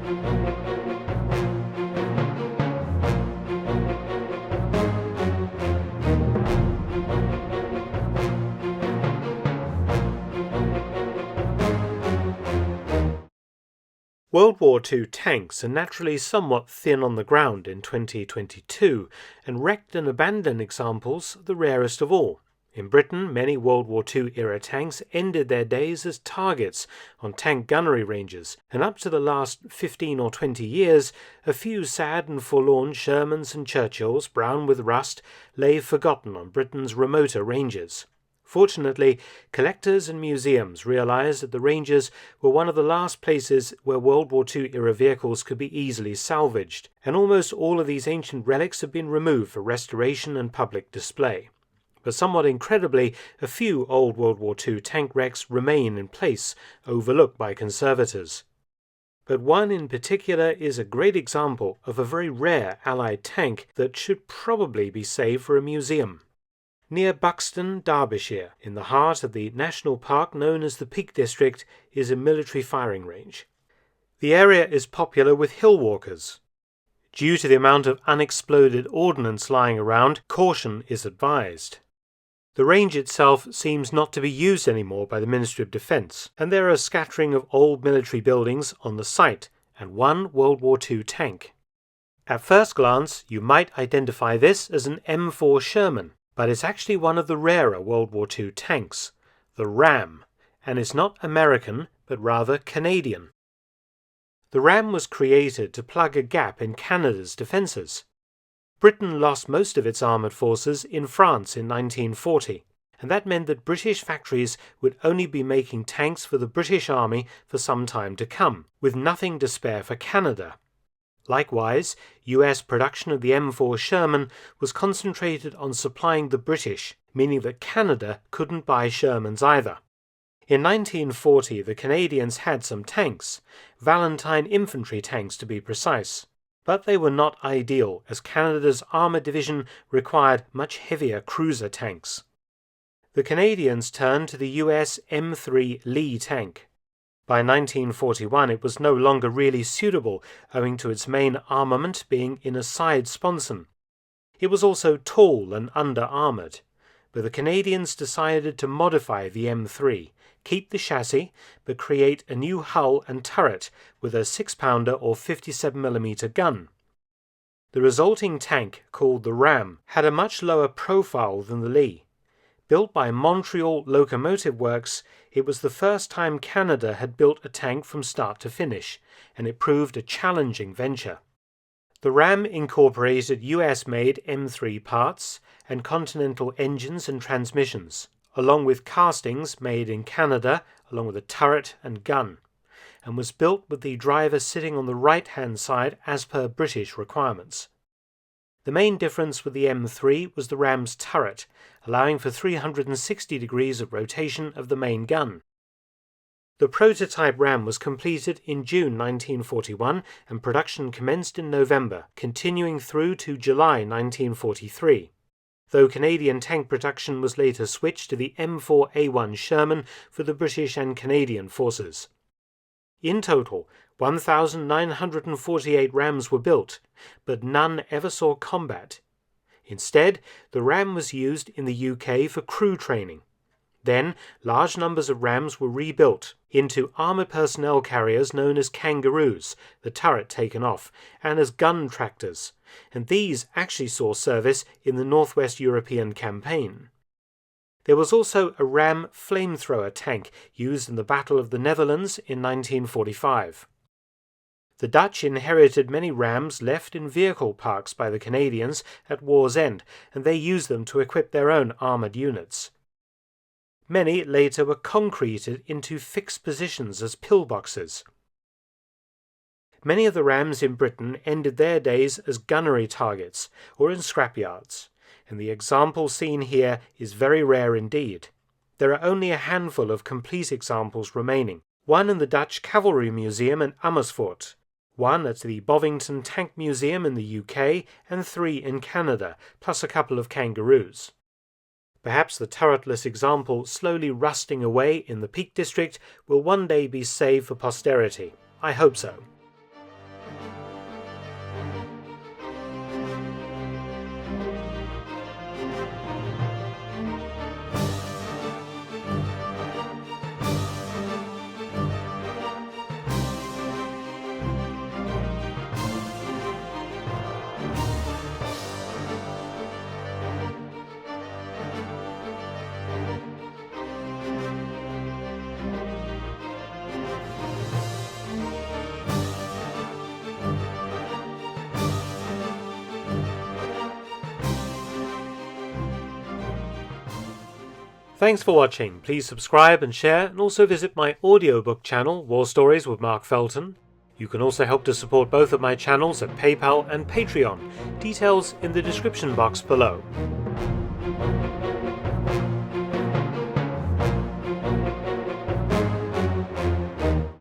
World War II tanks are naturally somewhat thin on the ground in 2022, and wrecked and abandoned examples the rarest of all. In Britain, many World War II-era tanks ended their days as targets on tank gunnery ranges, and up to the last 15 or 20 years, a few sad and forlorn Shermans and Churchills, brown with rust, lay forgotten on Britain's remoter ranges. Fortunately, collectors and museums realized that the ranges were one of the last places where World War II-era vehicles could be easily salvaged, and almost all of these ancient relics have been removed for restoration and public display. But somewhat incredibly, a few old World War II tank wrecks remain in place, overlooked by conservators. But one in particular is a great example of a very rare Allied tank that should probably be saved for a museum. Near Buxton, Derbyshire, in the heart of the national park known as the Peak District, is a military firing range. The area is popular with hill walkers. Due to the amount of unexploded ordnance lying around, caution is advised. The range itself seems not to be used anymore by the Ministry of Defence, and there are a scattering of old military buildings on the site and one World War II tank. At first glance, you might identify this as an M4 Sherman, but it's actually one of the rarer World War II tanks, the Ram, and it's not American, but rather Canadian. The Ram was created to plug a gap in Canada's defences. Britain lost most of its armoured forces in France in 1940, and that meant that British factories would only be making tanks for the British Army for some time to come, with nothing to spare for Canada. Likewise, US production of the M4 Sherman was concentrated on supplying the British, meaning that Canada couldn't buy Shermans either. In 1940, the Canadians had some tanks, Valentine infantry tanks to be precise, but they were not ideal as Canada's Armoured Division required much heavier cruiser tanks. The Canadians turned to the US M3 Lee tank. By 1941 it was no longer really suitable owing to its main armament being in a side sponson. It was also tall and under-armoured, but the Canadians decided to modify the M3, keep the chassis, but create a new hull and turret with a 6-pounder or 57mm gun. The resulting tank, called the Ram, had a much lower profile than the Lee. Built by Montreal Locomotive Works, it was the first time Canada had built a tank from start to finish, and it proved a challenging venture. The Ram incorporated US-made M3 parts and Continental engines and transmissions, along with castings made in Canada, along with a turret and gun, and was built with the driver sitting on the right-hand side as per British requirements. The main difference with the M3 was the Ram's turret, allowing for 360 degrees of rotation of the main gun. The prototype Ram was completed in June 1941 and production commenced in November, continuing through to July 1943, though Canadian tank production was later switched to the M4A1 Sherman for the British and Canadian forces. In total, 1,948 Rams were built, but none ever saw combat. Instead, the Ram was used in the UK for crew training. Then, large numbers of Rams were rebuilt into armoured personnel carriers known as kangaroos, the turret taken off, and as gun tractors, and these actually saw service in the Northwest European campaign. There was also a Ram flamethrower tank used in the Battle of the Netherlands in 1945. The Dutch inherited many Rams left in vehicle parks by the Canadians at war's end, and they used them to equip their own armoured units. Many later were concreted into fixed positions as pillboxes. Many of the Rams in Britain ended their days as gunnery targets or in scrapyards, and the example seen here is very rare indeed. There are only a handful of complete examples remaining, one in the Dutch Cavalry Museum in Amersfoort, one at the Bovington Tank Museum in the UK, and 3 in Canada, plus a couple of kangaroos. Perhaps the turretless example slowly rusting away in the Peak District will one day be saved for posterity. I hope so. Thanks for watching. Please subscribe and share, and also visit my audiobook channel, War Stories with Mark Felton. You can also help to support both of my channels at PayPal and Patreon. Details in the description box below.